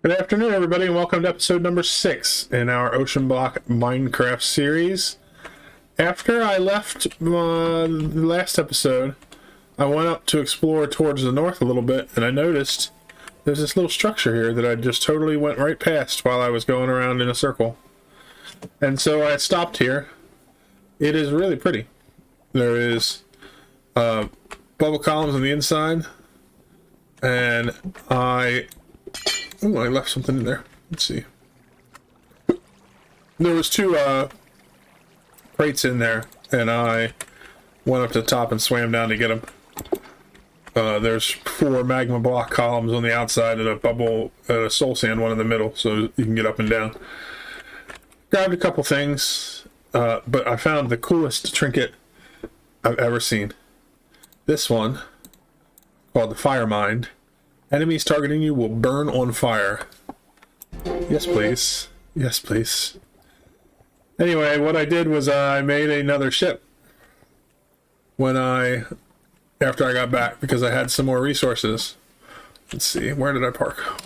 Good afternoon, everybody, and welcome to episode number 6 in our Oceanblock Minecraft series. After I left the last episode, I went up to explore towards the north a little bit, and I noticed there's this little structure here that I just totally went right past while I was going around in a circle. And so I stopped here. It is really pretty. There is bubble columns on the inside, and I left something in there. Let's see. There was 2 crates in there, and I went up to the top and swam down to get them. There's 4 magma block columns on the outside and a soul sand one in the middle, so you can get up and down. Grabbed a couple things, but I found the coolest trinket I've ever seen. This one, called the Fire Mind. Enemies targeting you will burn on fire. Yes, please. Yes, please. Anyway, what I did was I made another ship after I got back, because I had some more resources. Let's see, where did I park?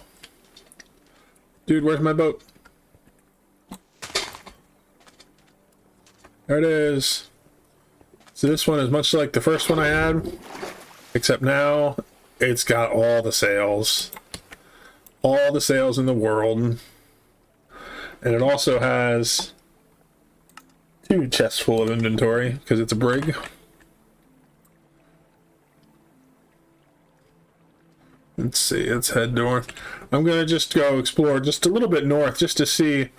Dude, where's my boat? There it is. So this one is much like the first one I had, except now it's got all the sails in the world, and it also has 2 chests full of inventory because it's a brig. Let's see, let's head north. I'm gonna just go explore just a little bit north just to see.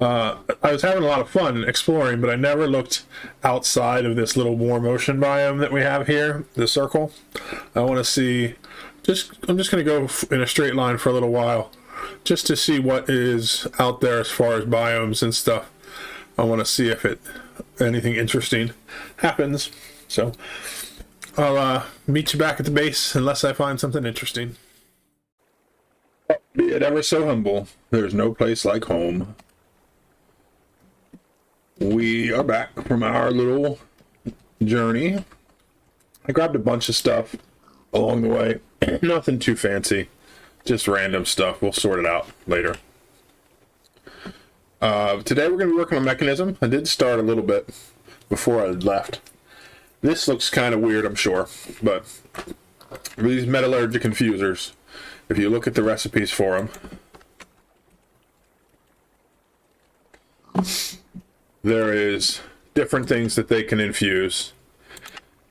I was having a lot of fun exploring, but I never looked outside of this little warm ocean biome that we have here, the circle. I want to see, I'm just going to go in a straight line for a little while, just to see what is out there as far as biomes and stuff. I want to see if anything interesting happens. So I'll meet you back at the base unless I find something interesting. Be it ever so humble, there's no place like home. We are back from our little journey. I grabbed a bunch of stuff along the way. Nothing too fancy. Just random stuff. We'll sort it out later. Today we're going to be working on Mekanism. I did start a little bit before I left. This looks kind of weird, I'm sure. But these metallurgic infusers, if you look at the recipes for them, there is different things that they can infuse,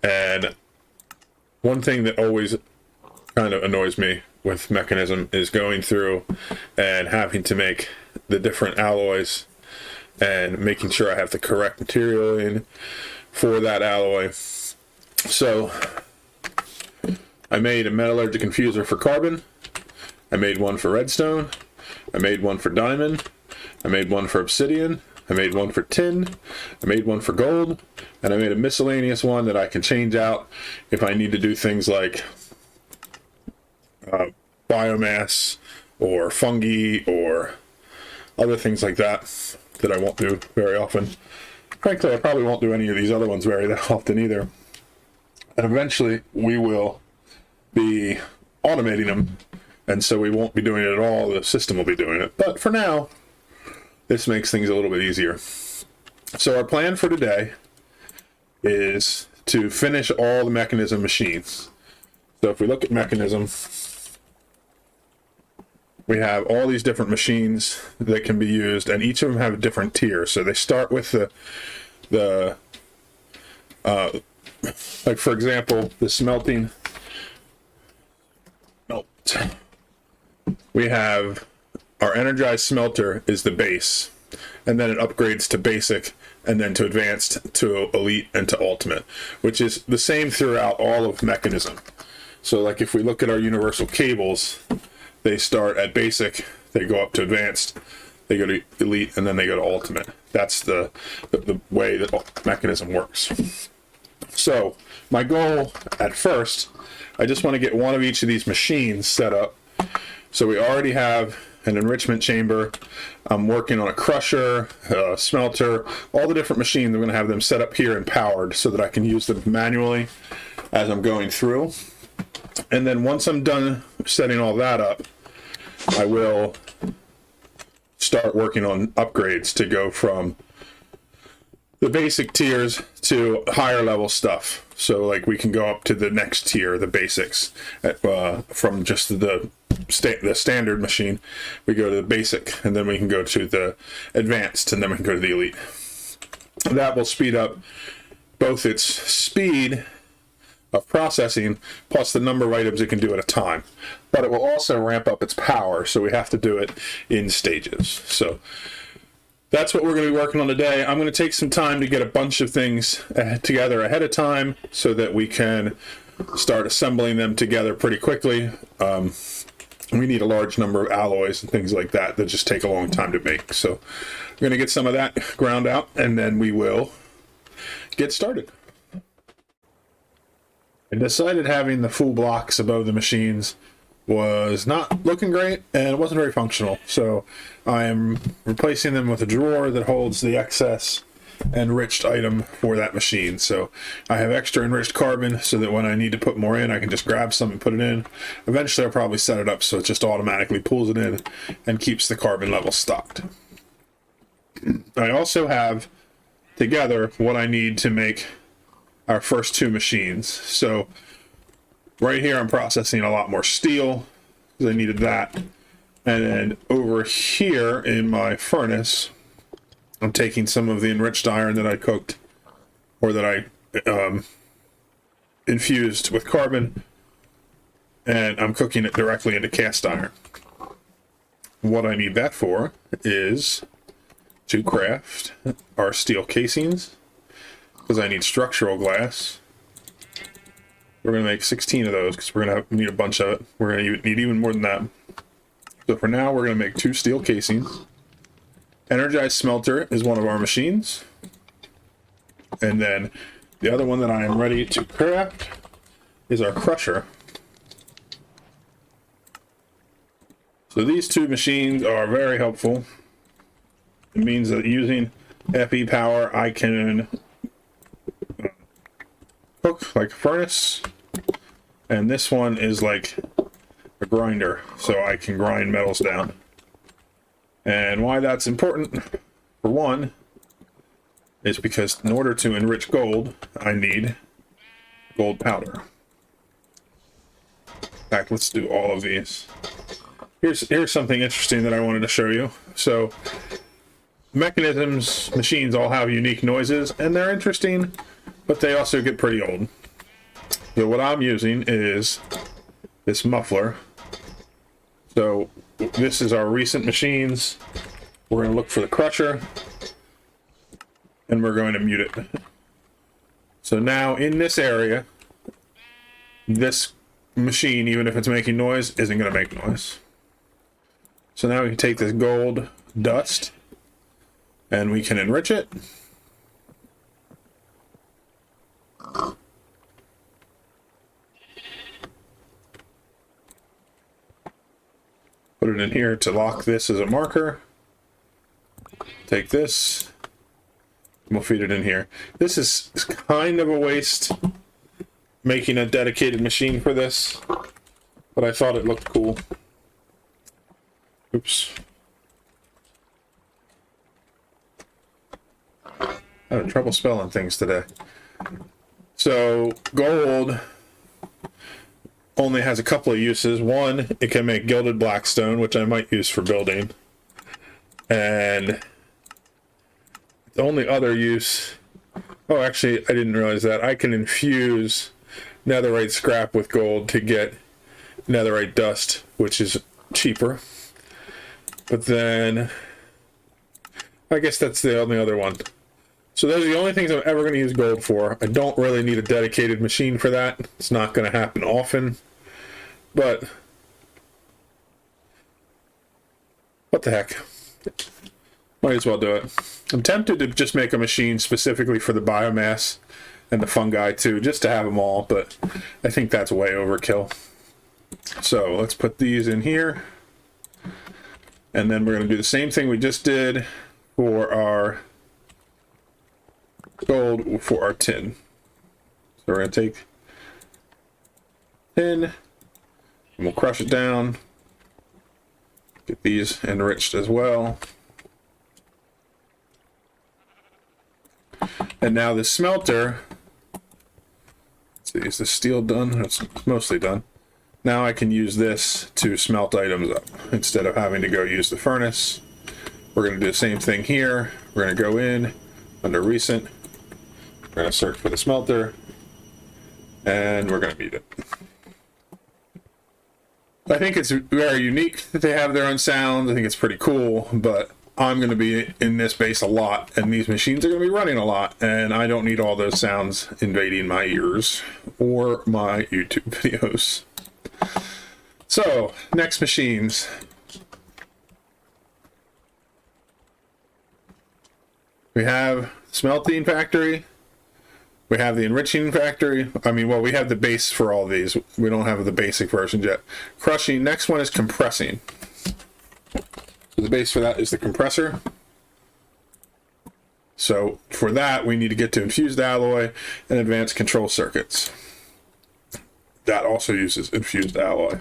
and one thing that always kind of annoys me with Mekanism is going through and having to make the different alloys and making sure I have the correct material in for that alloy. So I made a metallurgic infuser for carbon, I made one for redstone, I made one for diamond, I made one for obsidian, I made one for tin, I made one for gold, and I made a miscellaneous one that I can change out if I need to do things like biomass or fungi or other things like that I won't do very often. Frankly, I probably won't do any of these other ones very that often either. And eventually we will be automating them, and so we won't be doing it at all, the system will be doing it. But for now, this makes things a little bit easier. So our plan for today is to finish all the Mekanism machines. So if we look at Mekanism, we have all these different machines that can be used, and each of them have a different tier. So they start with like for example, the smelting. We have our energized smelter is the base, and then it upgrades to basic, and then to advanced, to elite, and to ultimate, which is the same throughout all of Mekanism. So like if we look at our universal cables, they start at basic, they go up to advanced, they go to elite, and then they go to ultimate. That's the way that Mekanism works. So my goal at first, I just want to get one of each of these machines set up. So we already have an enrichment chamber. I'm working on a crusher, a smelter, all the different machines. I'm going to have them set up here and powered so that I can use them manually as I'm going through. And then once I'm done setting all that up, I will start working on upgrades to go from the basic tiers to higher level stuff. So like we can go up to the next tier, the basics, from just the standard machine. We go to the basic, and then we can go to the advanced, and then we can go to the elite. That will speed up both its speed of processing plus the number of items it can do at a time, but it will also ramp up its power, so we have to do it in stages. So that's what we're going to be working on today. I'm going to take some time to get a bunch of things together ahead of time so that we can start assembling them together pretty quickly. We need a large number of alloys and things like that that just take a long time to make. So we're going to get some of that ground out, and then we will get started. I decided having the full blocks above the machines was not looking great, and it wasn't very functional. So I am replacing them with a drawer that holds the excess enriched item for that machine. So I have extra enriched carbon so that when I need to put more in, I can just grab some and put it in. Eventually I'll probably set it up so it just automatically pulls it in and keeps the carbon level stocked. I also have together what I need to make our first two machines. So right here I'm processing a lot more steel because I needed that. And then over here in my furnace, I'm taking some of the enriched iron that I cooked, or that I infused with carbon, and I'm cooking it directly into cast iron. What I need that for is to craft our steel casings, because I need structural glass. We're going to make 16 of those because we're going to need a bunch of it. We're going to need even more than that. So for now, we're going to make 2 steel casings. Energized smelter is one of our machines. And then the other one that I am ready to craft is our crusher. So these 2 machines are very helpful. It means that using FE power, I can cook like a furnace. And this one is like a grinder, so I can grind metals down. And why that's important, for one, is because in order to enrich gold, I need gold powder. In fact, let's do all of these. Here's something interesting that I wanted to show you. So, Mekanism's machines all have unique noises, and they're interesting, but they also get pretty old. So what I'm using is this muffler. So this is our recent machines. We're going to look for the crusher, and we're going to mute it. So now in this area, this machine, even if it's making noise, isn't going to make noise. So now we can take this gold dust and we can enrich it. Put it in here to lock this as a marker. Take this, and we'll feed it in here. This is kind of a waste, making a dedicated machine for this, but I thought it looked cool. Oops. Having trouble spelling things today. So gold only has a couple of uses. One, it can make gilded blackstone, which I might use for building. And the only other use... Oh, actually, I didn't realize that. I can infuse netherite scrap with gold to get netherite dust, which is cheaper. But then... I guess that's the only other one. So those are the only things I'm ever going to use gold for. I don't really need a dedicated machine for that. It's not going to happen often. But what the heck? Might as well do it. I'm tempted to just make a machine specifically for the biomass and the fungi too, just to have them all, but I think that's way overkill. So let's put these in here. And then we're going to do the same thing we just did for our gold for our tin. So we're going to take tin, and we'll crush it down. Get these enriched as well. And now the smelter, let's see, is the steel done? It's mostly done. Now I can use this to smelt items up instead of having to go use the furnace. We're going to do the same thing here. We're going to go in under recent. We're going to search for the smelter, and we're going to beat it. I think it's very unique that they have their own sounds. I think it's pretty cool, but I'm going to be in this base a lot, and these machines are going to be running a lot, and I don't need all those sounds invading my ears or my YouTube videos. So, next machines. We have smelting factory. We have the enriching factory. I mean, well, we have the base for all these. We don't have the basic versions yet. Crushing. Next one is compressing. So the base for that is the compressor. So for that, we need to get to infused alloy and advanced control circuits. That also uses infused alloy.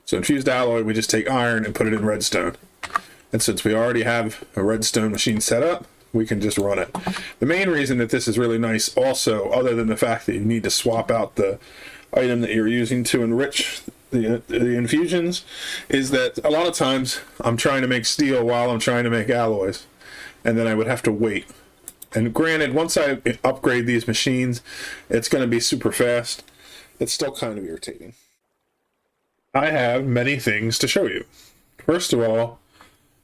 So infused alloy, we just take iron and put it in redstone. And since we already have a redstone machine set up, we can just run it. The main reason that this is really nice also, other than the fact that you need to swap out the item that you're using to enrich the infusions, is that a lot of times I'm trying to make steel while I'm trying to make alloys, and then I would have to wait. And granted, once I upgrade these machines, it's going to be super fast. It's still kind of irritating. I have many things to show you. First of all,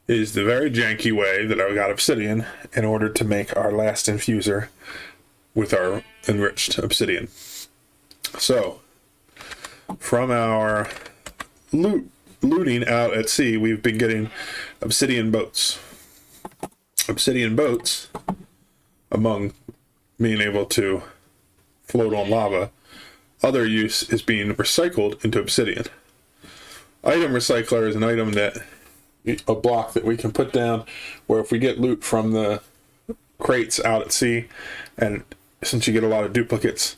is the very janky way that I got obsidian in order to make our last infuser with our enriched obsidian. So, from our looting out at sea, we've been getting obsidian boats. Obsidian boats, among being able to float on lava, other use is being recycled into obsidian. Item recycler is an item that a block that we can put down where if we get loot from the crates out at sea, and since you get a lot of duplicates,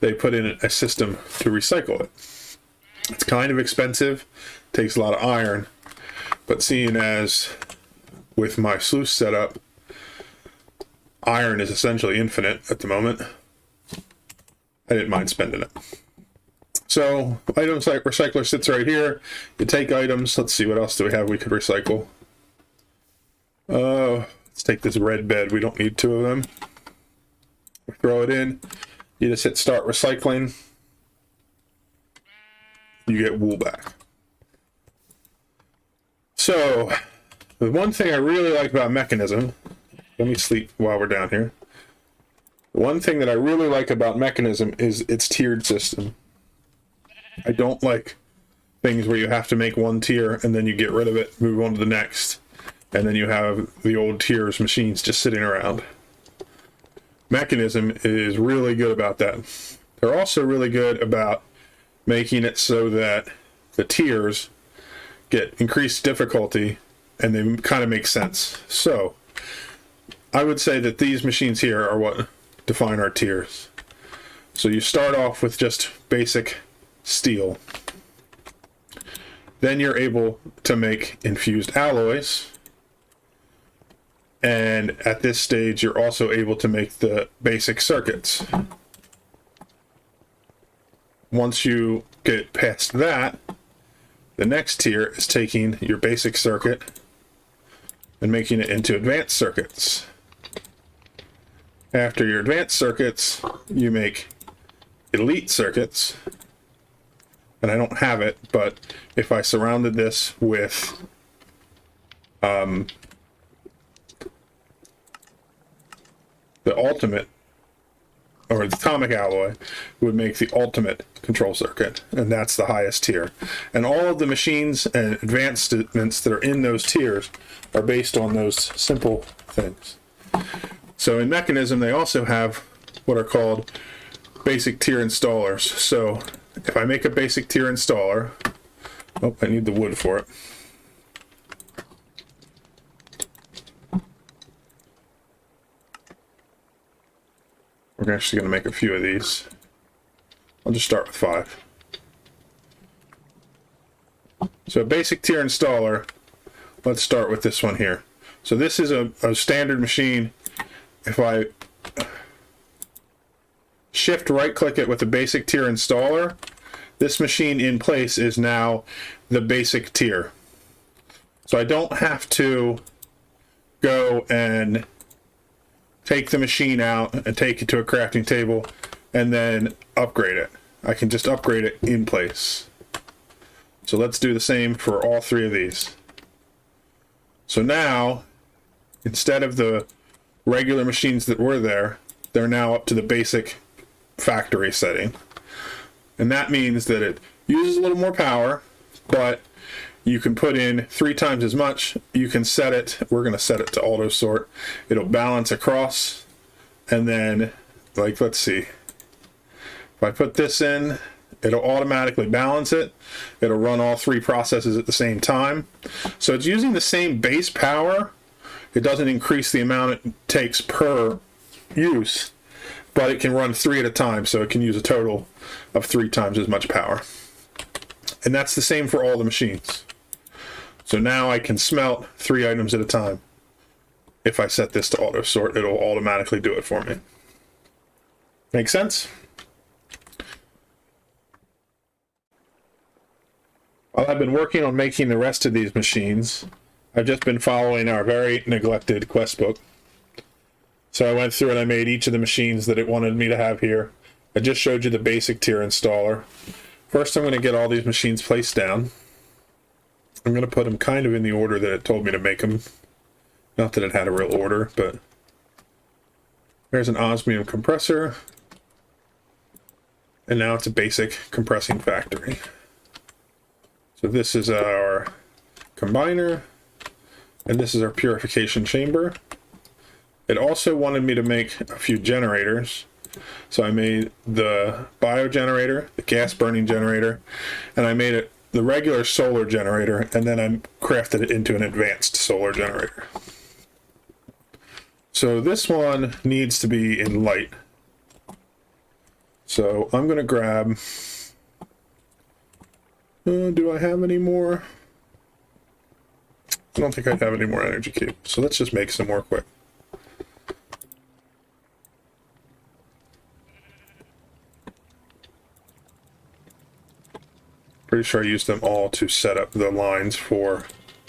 they put in a system to recycle it. It's kind of expensive, takes a lot of iron, but seeing as with my sluice setup, iron is essentially infinite at the moment, I didn't mind spending it. So, items like recycler sits right here. You take items. Let's see, what else do we have we could recycle? Let's take this red bed. We don't need two of them. We throw it in. You just hit start recycling. You get wool back. So, the one thing I really like about Mekanism, let me sleep while we're down here. The one thing that I really like about Mekanism is its tiered system. I don't like things where you have to make one tier and then you get rid of it, move on to the next, and then you have the old tiers machines just sitting around. Mekanism is really good about that. They're also really good about making it so that the tiers get increased difficulty and they kind of make sense. So, I would say that these machines here are what define our tiers. So you start off with just basic steel. Then you're able to make infused alloys. And at this stage, you're also able to make the basic circuits. Once you get past that, the next tier is taking your basic circuit and making it into advanced circuits. After your advanced circuits, you make elite circuits. And I don't have it, but if I surrounded this with the ultimate, or the atomic alloy, would make the ultimate control circuit, and that's the highest tier. And all of the machines and advancements that are in those tiers are based on those simple things. So in Mekanism, they also have what are called basic tier installers. So if I make a basic tier installer, oh, I need the wood for it. We're actually going to make a few of these. I'll just start with 5. So basic tier installer, let's start with this one here. So this is a standard machine. If I shift right click it with the basic tier installer, this machine in place is now the basic tier. So I don't have to go and take the machine out and take it to a crafting table and then upgrade it. I can just upgrade it in place. So let's do the same for all three of these. So now, instead of the regular machines that were there, they're now up to the basic factory setting. And that means that it uses a little more power, but you can put in 3 times as much. You can set it, we're going to set it to auto sort. It'll balance across, and then, like, let's see. If I put this in, it'll automatically balance it. It'll run all 3 processes at the same time. So it's using the same base power. It doesn't increase the amount it takes per use, but it can run 3 at a time, so it can use a total of 3 times as much power. And that's the same for all the machines. So now I can smelt 3 items at a time. If I set this to auto sort, it'll automatically do it for me. Make sense? While I've been working on making the rest of these machines, I've just been following our very neglected quest book. So I went through and I made each of the machines that it wanted me to have here. I just showed you the basic tier installer. First, I'm going to get all these machines placed down. I'm going to put them kind of in the order that it told me to make them. Not that it had a real order, but there's an osmium compressor. And now it's a basic compressing factory. So this is our combiner, and this is our purification chamber. It also wanted me to make a few generators. So I made the biogenerator, the gas burning generator, and I made it the regular solar generator, and then I crafted it into an advanced solar generator. So this one needs to be in light. So I'm going to grab, do I have any more? I don't think I have any more energy cubes. So let's just make some more quick. Pretty sure I used them all to set up the lines for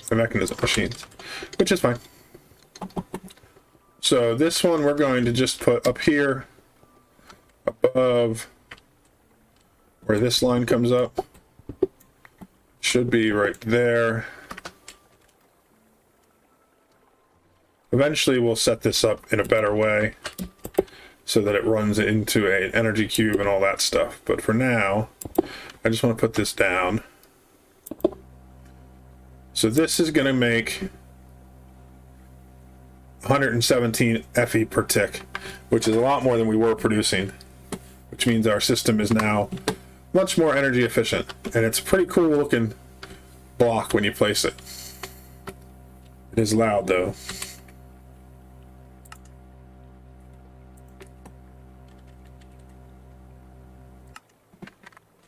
the mechanism machines, which is fine. So this one we're going to just put up here above where this line comes up. Should be right there. Eventually we'll set this up in a better way so that it runs into an energy cube and all that stuff. But for now, I just want to put this down. So this is going to make 117 Fe per tick, which is a lot more than we were producing, which means our system is now much more energy efficient. And it's a pretty cool looking block when you place it. It is loud though.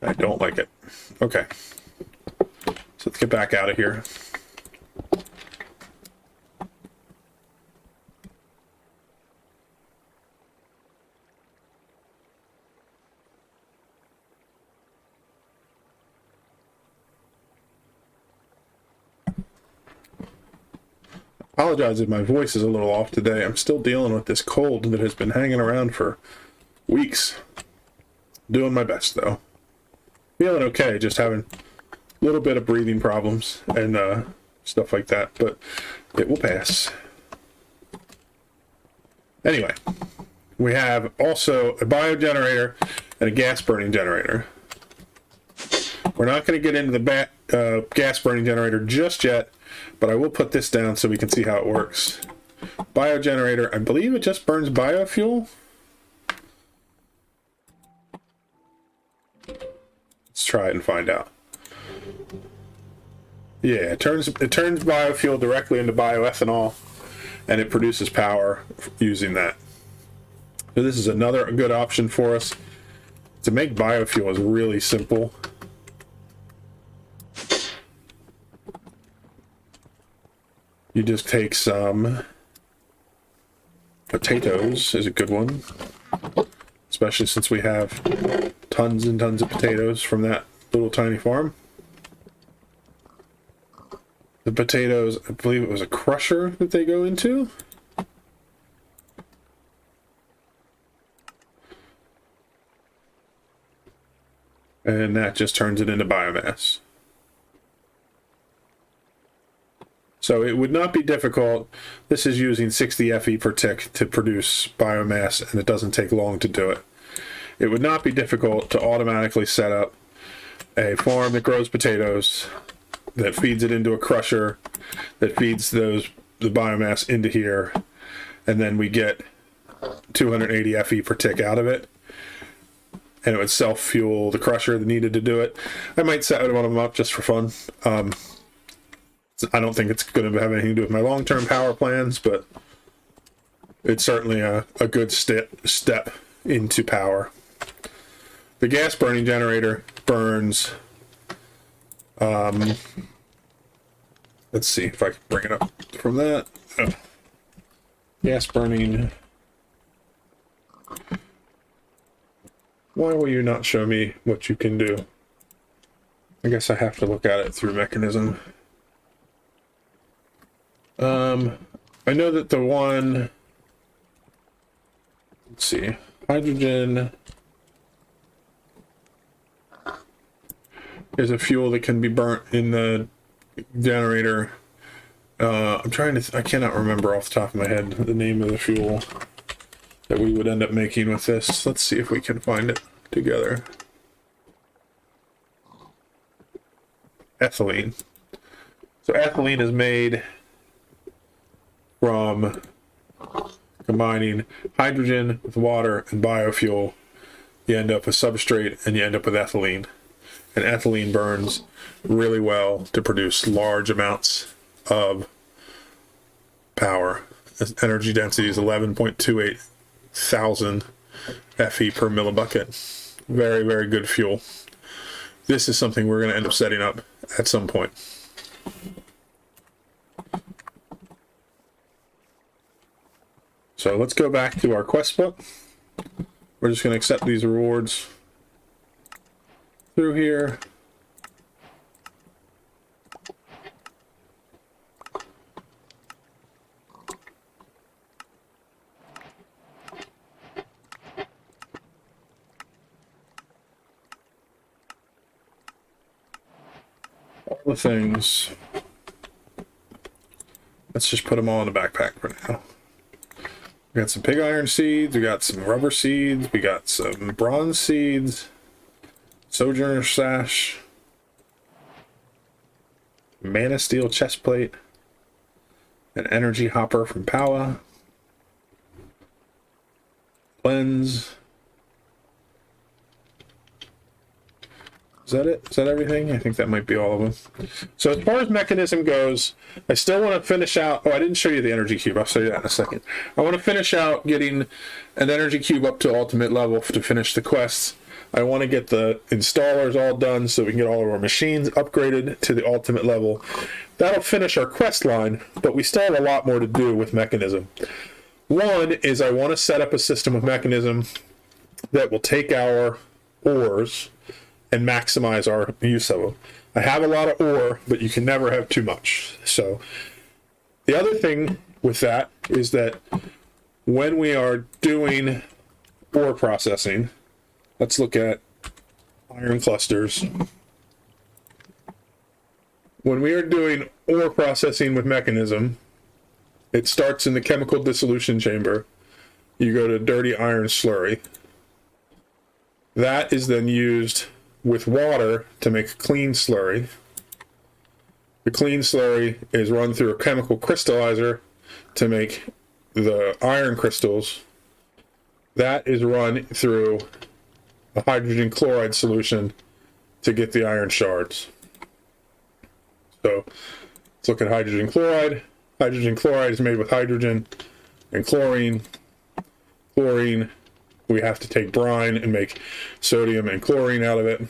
I don't like it. Okay. So let's get back out of here. Apologize if my voice is a little off today. I'm still dealing with this cold that has been hanging around for weeks. Doing my best though. Feeling okay, just having a little bit of breathing problems and stuff like that, but it will pass. Anyway, we have also a biogenerator and a gas burning generator. We're not going to get into the gas burning generator just yet, but I will put this down so we can see how it works. Biogenerator, I believe it just burns biofuel. Let's try it and find out. Yeah, it turns biofuel directly into bioethanol, and it produces power using that. So this is another good option for us. To make biofuel is really simple. You just take some potatoes, is a good one, especially since we have tons and tons of potatoes from that little tiny farm. The potatoes, I believe it was a crusher that they go into. And that just turns it into biomass. So it would not be difficult. This is using 60 FE per tick to produce biomass, and it doesn't take long to do it. It would not be difficult to automatically set up a farm that grows potatoes, that feeds it into a crusher, that feeds the biomass into here, and then we get 280 FE per tick out of it. And it would self-fuel the crusher that needed to do it. I might set one of them up just for fun. I don't think it's going to have anything to do with my long-term power plans, but it's certainly a good step into power. The gas burning generator burns, let's see if I can bring it up from that. Gas burning. Why will you not show me what you can do? I guess I have to look at it through Mekanism. I know that the one, let's see, hydrogen is a fuel that can be burnt in the generator. I'm trying to, I cannot remember off the top of my head the name of the fuel that we would end up making with this. Let's see if we can find it together. Ethylene. So ethylene is made from combining hydrogen with water and biofuel. You end up with substrate and you end up with ethylene. And ethylene burns really well to produce large amounts of power. Its energy density is 11.28 thousand FE per millibucket. Very, very good fuel. This is something we're going to end up setting up at some point. So let's go back to our quest book. We're just going to accept these rewards through here. All the things. Let's just put them all in the backpack for now. We got some pig iron seeds, we got some rubber seeds, we got some bronze seeds, sojourner sash, mana steel chest plate, an energy hopper from Pala, lens. Is that it? Is that everything? I think that might be all of them. So as far as Mekanism goes, I still want to finish out... Oh, I didn't show you the energy cube. I'll show you that in a second. I want to finish out getting an energy cube up to ultimate level to finish the quests. I want to get the installers all done so we can get all of our machines upgraded to the ultimate level. That'll finish our quest line, but we still have a lot more to do with Mekanism. One is I want to set up a system of Mekanism that will take our ores and maximize our use of them. I have a lot of ore, but you can never have too much. So the other thing with that is that when we are doing ore processing, let's look at iron clusters. When we are doing ore processing with Mekanism, it starts in the chemical dissolution chamber. You go to dirty iron slurry. That is then used with water to make a clean slurry. The clean slurry is run through a chemical crystallizer to make the iron crystals. That is run through a hydrogen chloride solution to get the iron shards. So let's look at hydrogen chloride. Hydrogen chloride is made with hydrogen and chlorine. Chlorine, we have to take brine and make sodium and chlorine out of it.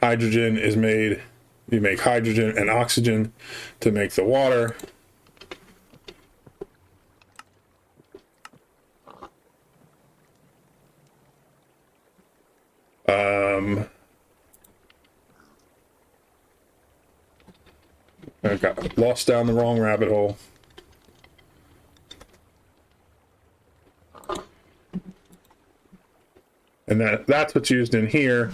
Hydrogen is made You make hydrogen and oxygen to make the water. I got lost down the wrong rabbit hole. And that's what's used in here.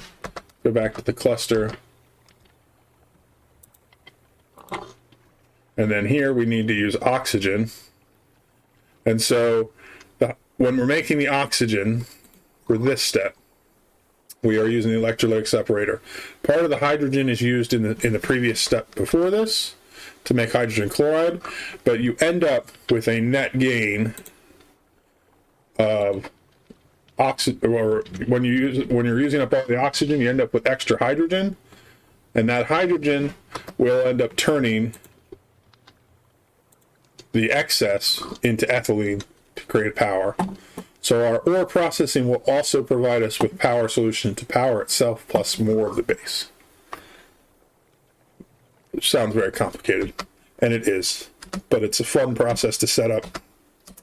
Go back to the cluster. And then here we need to use oxygen. And so when we're making the oxygen for this step, we are using the electrolytic separator. Part of the hydrogen is used in the previous step before this to make hydrogen chloride, but you end up with a net gain of oxygen, or when you're using up all the oxygen, you end up with extra hydrogen, and that hydrogen will end up turning the excess into ethylene to create power. So our ore processing will also provide us with power solution to power itself plus more of the base. Which sounds very complicated, and it is, but it's a fun process to set up.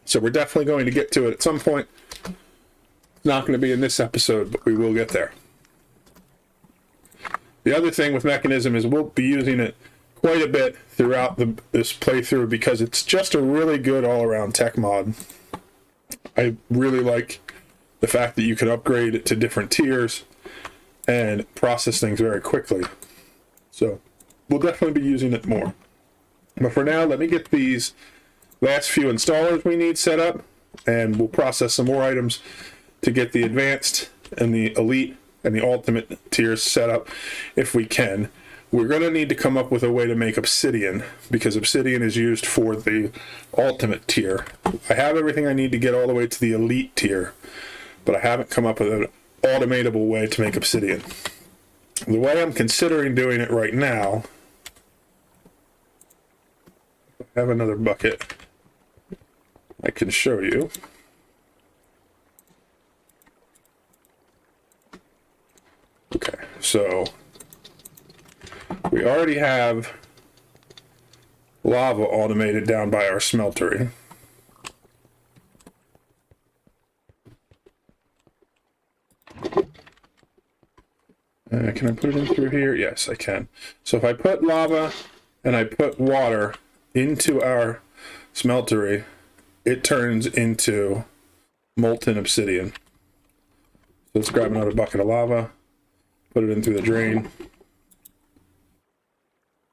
So we're definitely going to get to it at some point. It's not going to be in this episode, but we will get there. The other thing with Mekanism is we'll be using it quite a bit throughout this playthrough because it's just a really good all-around tech mod. I really like the fact that you can upgrade it to different tiers and process things very quickly. So we'll definitely be using it more. But for now, let me get these last few installers we need set up, and we'll process some more items to get the advanced and the elite and the ultimate tiers set up if we can. We're going to need to come up with a way to make obsidian, because obsidian is used for the ultimate tier. I have everything I need to get all the way to the elite tier, but I haven't come up with an automatable way to make obsidian. The way I'm considering doing it right now, I have another bucket I can show you. Okay, so we already have lava automated down by our smeltery. Can I put it in through here? Yes, I can. So if I put lava and I put water into our smeltery, it turns into molten obsidian. So let's grab another bucket of lava, put it in through the drain.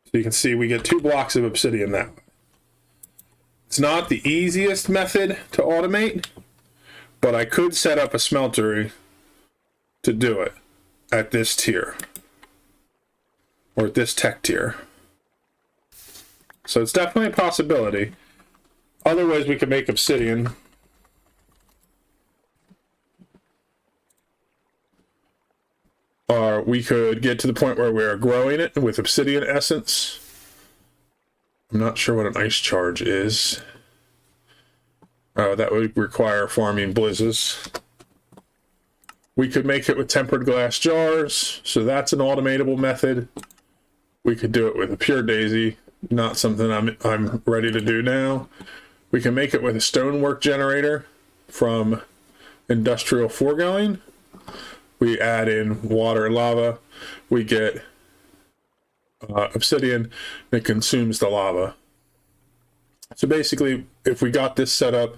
So you can see we get 2 blocks of obsidian that way. It's not the easiest method to automate, but I could set up a smeltery to do it at this tier, or at this tech tier. So it's definitely a possibility. Other ways we could make obsidian. Or we could get to the point where we are growing it with obsidian essence. I'm not sure what an ice charge is. That would require farming blizzes. We could make it with tempered glass jars, so that's an automatable method. We could do it with a pure daisy, not something I'm ready to do now. We can make it with a stonework generator from industrial foregoing. We add in water and lava, we get obsidian that consumes the lava. So basically, if we got this set up,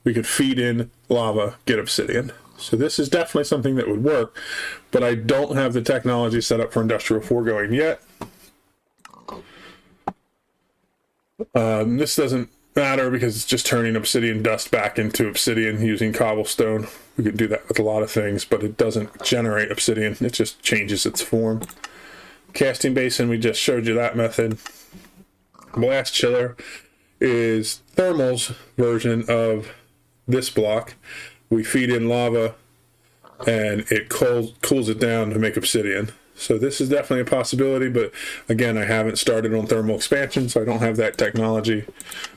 we could feed in lava, get obsidian. So this is definitely something that would work, but I don't have the technology set up for industrial foregoing yet. This doesn't matter because it's just turning obsidian dust back into obsidian using cobblestone. We could do that with a lot of things, but it doesn't generate obsidian. It just changes its form. Casting basin, we just showed you that method. Blast chiller is thermal's version of this block. We feed in lava and it cools it down to make obsidian. So this is definitely a possibility, but again, I haven't started on thermal expansion, so I don't have that technology.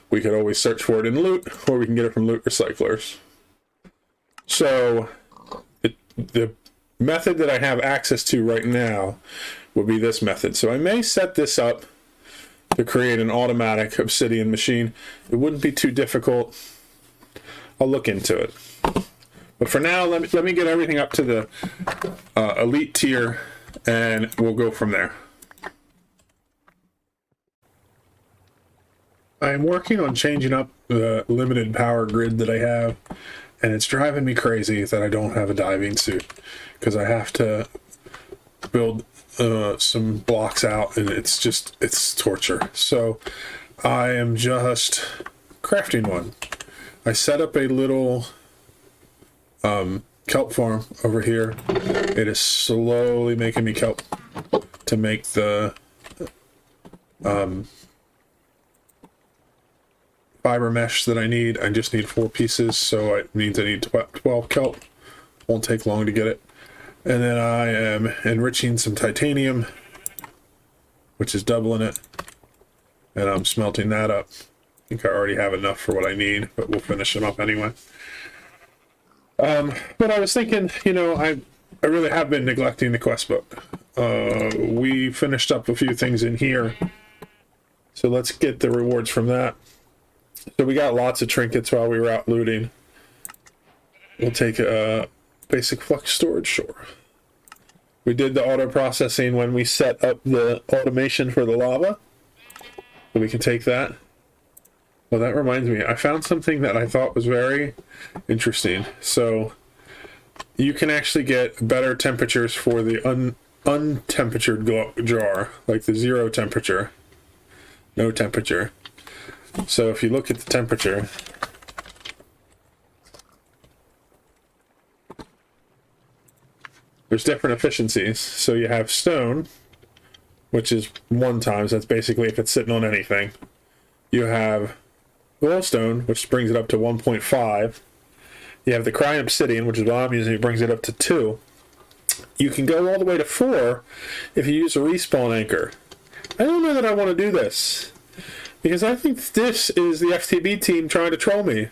We could always search for it in loot, or we can get it from loot recyclers. So the method that I have access to right now would be this method. So I may set this up to create an automatic obsidian machine. It wouldn't be too difficult. I'll look into it. But for now, let me get everything up to the elite tier, and we'll go from there. I'm working on changing up the limited power grid that I have, and it's driving me crazy that I don't have a diving suit, because I have to build some blocks out, and it's torture. So I am just crafting one. I set up a little kelp farm over here. It is slowly making me kelp to make the fiber mesh that I need. I just need 4 pieces, so it means I need 12 kelp. Won't take long to get it. And then I am enriching some titanium, which is doubling it, and I'm smelting that up. I think I already have enough for what I need, but we'll finish them up anyway. But I was thinking, you know, I really have been neglecting the quest book. We finished up a few things in here, so let's get the rewards from that. So we got lots of trinkets while we were out looting. We'll take a basic flux storage, sure. We did the auto processing when we set up the automation for the lava, so we can take that. Well, that reminds me, I found something that I thought was very interesting. So you can actually get better temperatures for the untemperatured jar, like the 0 temperature, no temperature. So if you look at the temperature, there's different efficiencies. So you have stone, which is 1 times. That's basically if it's sitting on anything. You have oilstone, which brings it up to 1.5. You have the crying obsidian, which is what I'm using. It brings it up to 2. You can go all the way to 4 if you use a respawn anchor. I don't know that I want to do this, because I think this is the FTB team trying to troll me.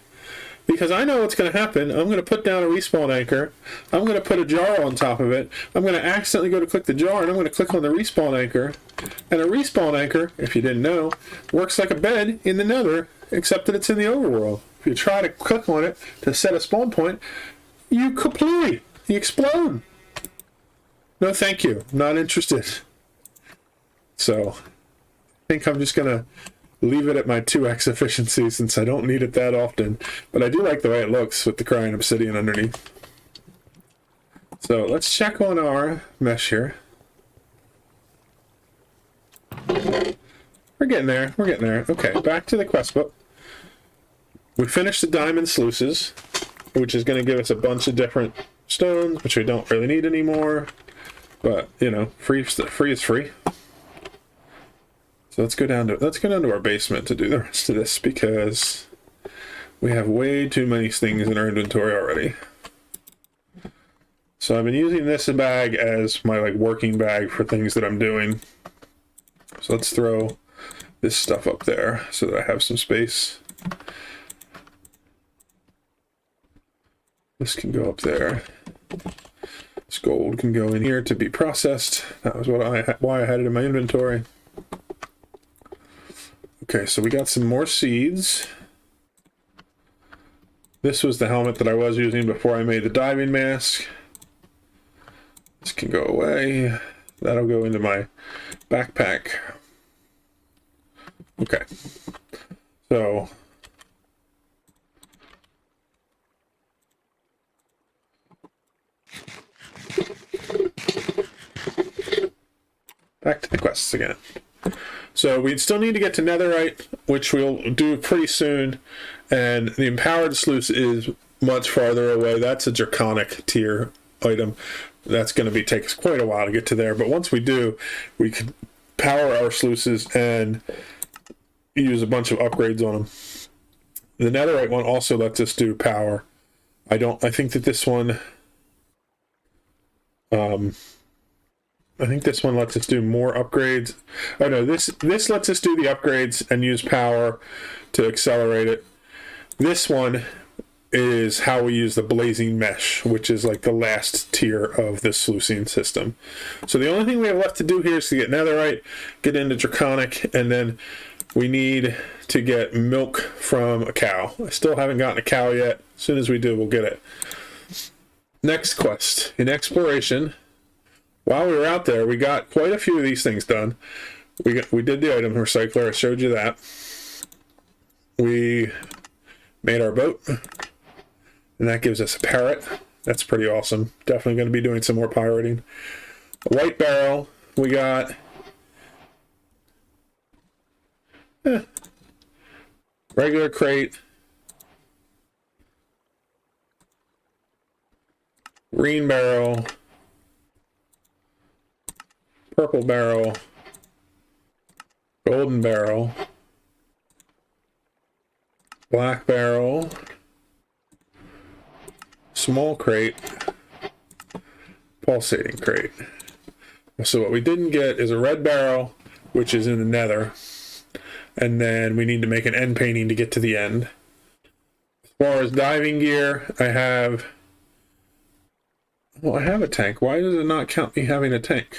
Because I know what's going to happen. I'm going to put down a respawn anchor. I'm going to put a jar on top of it. I'm going to accidentally go to click the jar, and I'm going to click on the respawn anchor. And a respawn anchor, if you didn't know, works like a bed in the nether, except that it's in the overworld. If you try to click on it to set a spawn point, you kaplooey! You explode! No thank you. Not interested. So, I think I'm just going to leave it at my 2x efficiency since I don't need it that often. But I do like the way it looks with the crying obsidian underneath. So let's check on our mesh here. We're getting there. We're getting there. Okay, back to the quest book. We finished the diamond sluices, which is going to give us a bunch of different stones, which we don't really need anymore. But, you know, free is free. So let's go down to our basement to do the rest of this, because we have way too many things in our inventory already. So I've been using this bag as my working bag for things that I'm doing. So let's throw this stuff up there so that I have some space. This can go up there. This gold can go in here to be processed. That was why I had it in my inventory. Okay, so we got some more seeds. This was the helmet that I was using before I made the diving mask. This can go away. That'll go into my backpack. Okay. So back to the quests again. So we still need to get to netherite, which we'll do pretty soon, and the empowered sluice is much farther away. That's a draconic tier item. That's going to take us quite a while to get to there, but once we do, we can power our sluices and use a bunch of upgrades on them. The netherite one also lets us do power. I think that this one I think this one lets us do more upgrades. Oh no, this lets us do the upgrades and use power to accelerate it. This one is how we use the blazing mesh, which is like the last tier of the sluicing system. So the only thing we have left to do here is to get netherite, get into draconic, and then we need to get milk from a cow. I still haven't gotten a cow yet. As soon as we do, we'll get it. Next quest. In exploration, while we were out there, we got quite a few of these things done. We did the item recycler. I showed you that. We made our boat, and that gives us a parrot. That's pretty awesome. Definitely going to be doing some more pirating. A white barrel. We got regular crate, green barrel, purple barrel, golden barrel, black barrel, small crate, pulsating crate. So what we didn't get is a red barrel, which is in the nether, and then we need to make an end painting to get to the end. As far as diving gear, I have a tank. Why does it not count me having a tank?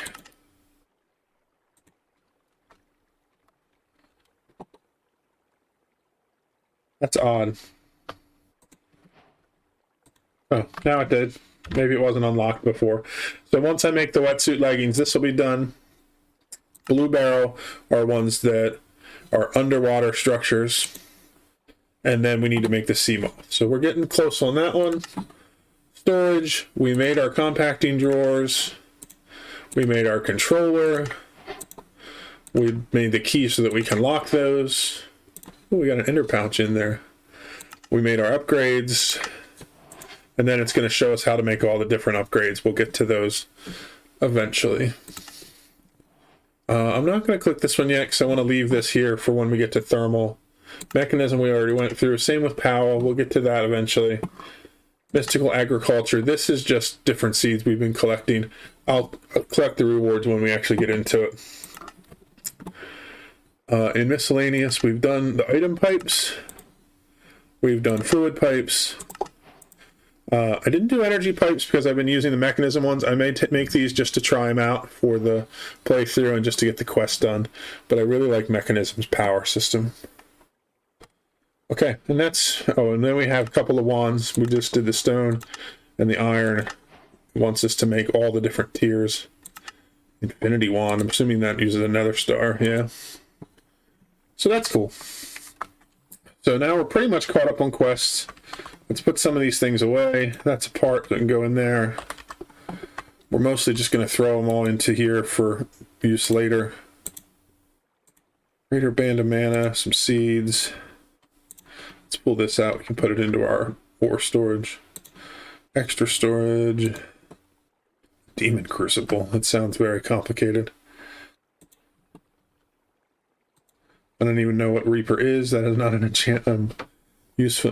That's odd. Oh, now it did. Maybe it wasn't unlocked before. So once I make the wetsuit leggings, this will be done. Blue barrel are ones that are underwater structures. And then we need to make the sea moth. So we're getting close on that one. Storage. We made our compacting drawers. We made our controller. We made the key so that we can lock those. Oh, we got an ender pouch in there. We made our upgrades. And then it's going to show us how to make all the different upgrades. We'll get to those eventually. I'm not going to click this one yet because I want to leave this here for when we get to thermal. Mechanism we already went through. Same with Powell. We'll get to that eventually. Mystical agriculture. This is just different seeds we've been collecting. I'll collect the rewards when we actually get into it. In miscellaneous, we've done the item pipes. We've done fluid pipes. I didn't do energy pipes because I've been using the mechanism ones. I may make these just to try them out for the playthrough and just to get the quest done. But I really like mechanism's power system. Okay, and that's... Oh, and then we have a couple of wands. We just did the stone and the iron. It wants us to make all the different tiers. Infinity wand. I'm assuming that uses another star. Yeah. So that's cool. So now we're pretty much caught up on quests. Let's put some of these things away. That's a part that can go in there. We're mostly just going to throw them all into here for use later. Greater band of mana, some seeds. Let's pull this out. We can put it into our ore storage. Extra storage. Demon crucible. That sounds very complicated. I don't even know what Reaper is. That is not an enchant. I'm used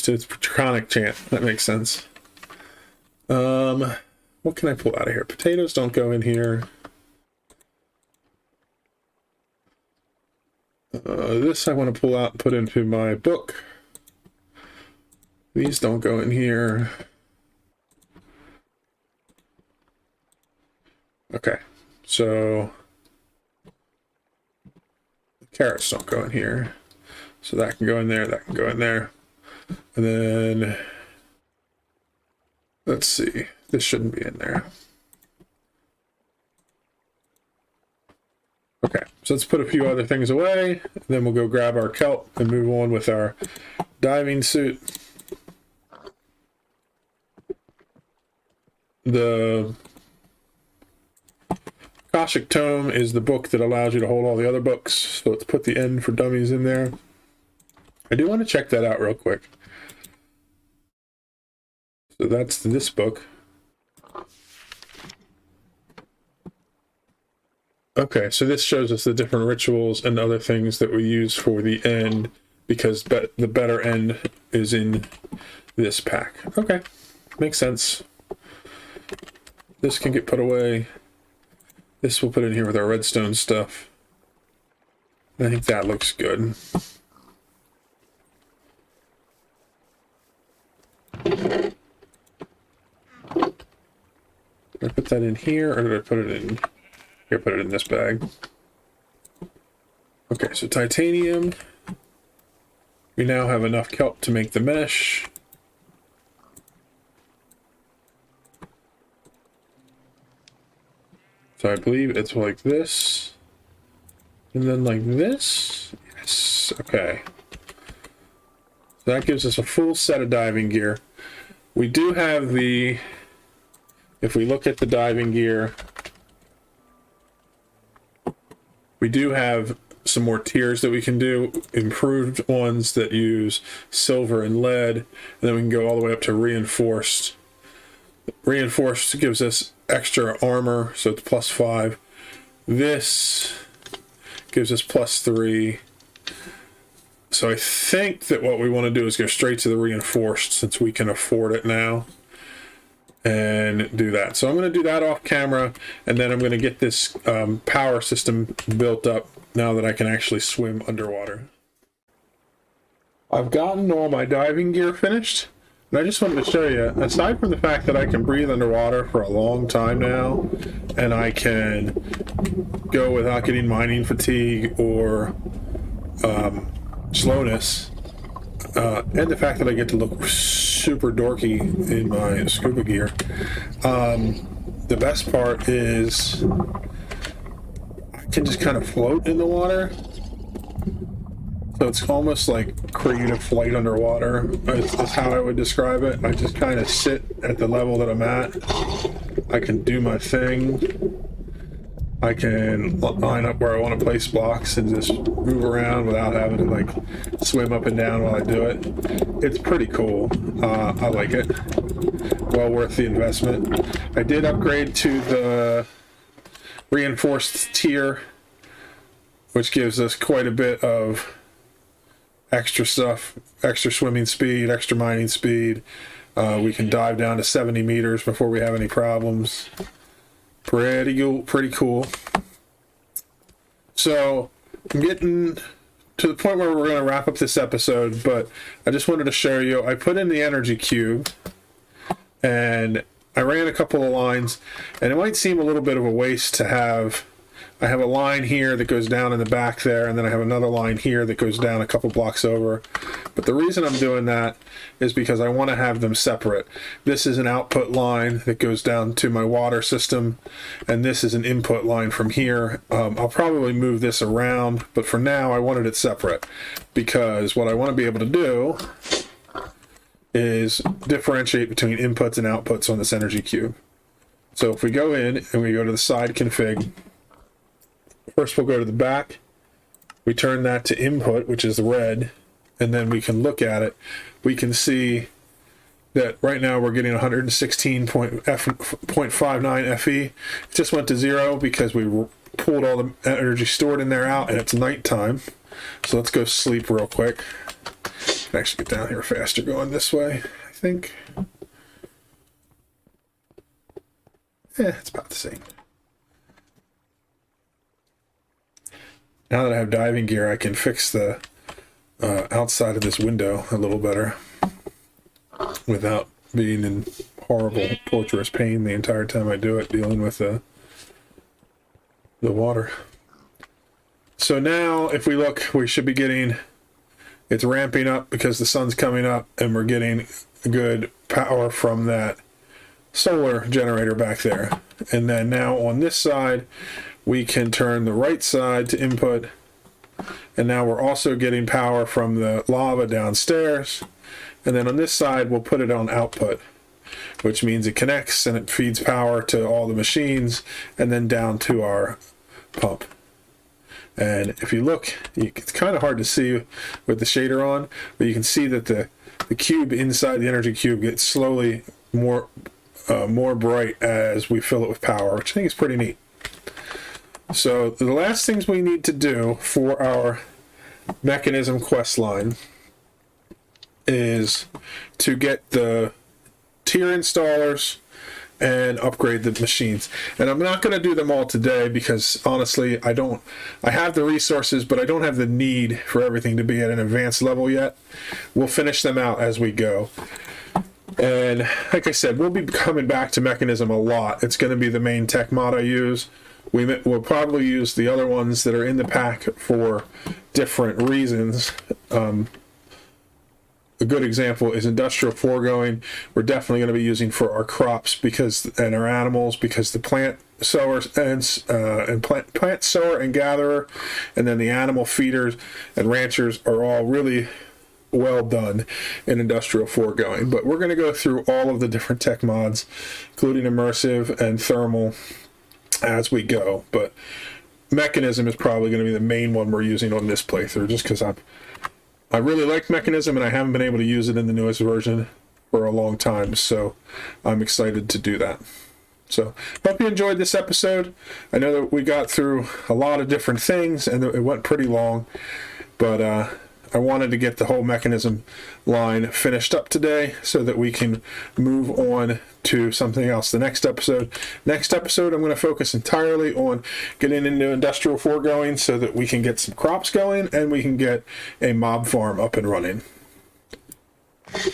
to its draconic chant. That makes sense. What can I pull out of here? Potatoes don't go in here. This I want to pull out and put into my book. These don't go in here. Okay, so carrots don't go in here. So that can go in there, that can go in there. And then, let's see, this shouldn't be in there. Okay, so let's put a few other things away, and then we'll go grab our kelp and move on with our diving suit. The Akashic Tome is the book that allows you to hold all the other books, so let's put the End for Dummies in there. I do want to check that out real quick. So that's this book. Okay, so this shows us the different rituals and other things that we use for the end, because the better end is in this pack. Okay, makes sense. This can get put away. This we'll put in here with our redstone stuff. I think that looks good. Did I put that in here, or did I put it in here? Put it in this bag. Okay, so titanium. We now have enough kelp to make the mesh. So I believe it's like this, and then like this. Yes, okay. So that gives us a full set of diving gear. We do have the, if we look at the diving gear, we do have some more tiers that we can do, improved ones that use silver and lead, and then we can go all the way up to reinforced. Reinforced gives us extra armor, so it's +5. This gives us +3. So I think that what we want to do is go straight to the reinforced, since we can afford it now, and do that. So I'm going to do that off camera, and then I'm going to get this power system built up now that I can actually swim underwater. I've gotten all my diving gear finished, and I just wanted to show you, aside from the fact that I can breathe underwater for a long time now, and I can go without getting mining fatigue or slowness, and the fact that I get to look super dorky in my scuba gear, the best part is I can just kind of float in the water. So it's almost like creative flight underwater. That's how I would describe it. I just kind of sit at the level that I'm at. I can do my thing. I can line up where I want to place blocks and just move around without having to like swim up and down while I do it. It's pretty cool. I like it. Well worth the investment. I did upgrade to the reinforced tier, which gives us quite a bit of extra stuff, extra swimming speed, extra mining speed. We can dive down to 70 meters before we have any problems. Pretty cool. So I'm getting to the point where we're going to wrap up this episode, but I just wanted to show you, I put in the energy cube and I ran a couple of lines, and it might seem a little bit of a waste to have, I have a line here that goes down in the back there, and then I have another line here that goes down a couple blocks over. But the reason I'm doing that is because I want to have them separate. This is an output line that goes down to my water system, and this is an input line from here. I'll probably move this around, but for now I wanted it separate, because what I want to be able to do is differentiate between inputs and outputs on this energy cube. So if we go in and we go to the side config, first we'll go to the back, we turn that to input, which is the red, and then we can look at it. We can see that right now we're getting 116.59 FE. It just went to 0 because we pulled all the energy stored in there out, and it's nighttime. So let's go sleep real quick. I can actually get down here faster going this way, I think. Yeah, it's about the same. Now that I have diving gear, I can fix the outside of this window a little better without being in horrible, torturous pain the entire time I do it, dealing with the water. So now, if we look, we should be getting, it's ramping up because the sun's coming up, and we're getting good power from that solar generator back there. And then now on this side, we can turn the right side to input, and now we're also getting power from the lava downstairs. And then on this side, we'll put it on output, which means it connects and it feeds power to all the machines and then down to our pump. And if you look, it's kind of hard to see with the shader on, but you can see that the cube inside the energy cube gets slowly more bright as we fill it with power, which I think is pretty neat. So the last things we need to do for our Mekanism quest line is to get the tier installers and upgrade the machines. And I'm not going to do them all today because honestly, I have the resources, but I don't have the need for everything to be at an advanced level yet. We'll finish them out as we go. And like I said, we'll be coming back to Mekanism a lot. It's going to be the main tech mod I use. We'll probably use the other ones that are in the pack for different reasons. A good example is industrial foregoing. We're definitely going to be using for our crops and our animals, because the plant sower and plant sower and gatherer, and then the animal feeders and ranchers are all really well done in industrial foregoing. But we're going to go through all of the different tech mods, including immersive and thermal, as we go. But Mekanism is probably going to be the main one we're using on this playthrough, just because I really like Mekanism and I haven't been able to use it in the newest version for a long time, so I'm excited to do that. So hope you enjoyed this episode. I know that we got through a lot of different things and it went pretty long, but I wanted to get the whole Mekanism line finished up today so that we can move on to something else. Next episode, I'm going to focus entirely on getting into industrial foregoing so that we can get some crops going and we can get a mob farm up and running.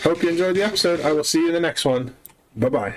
Hope you enjoyed the episode. I will see you in the next one. Bye-bye.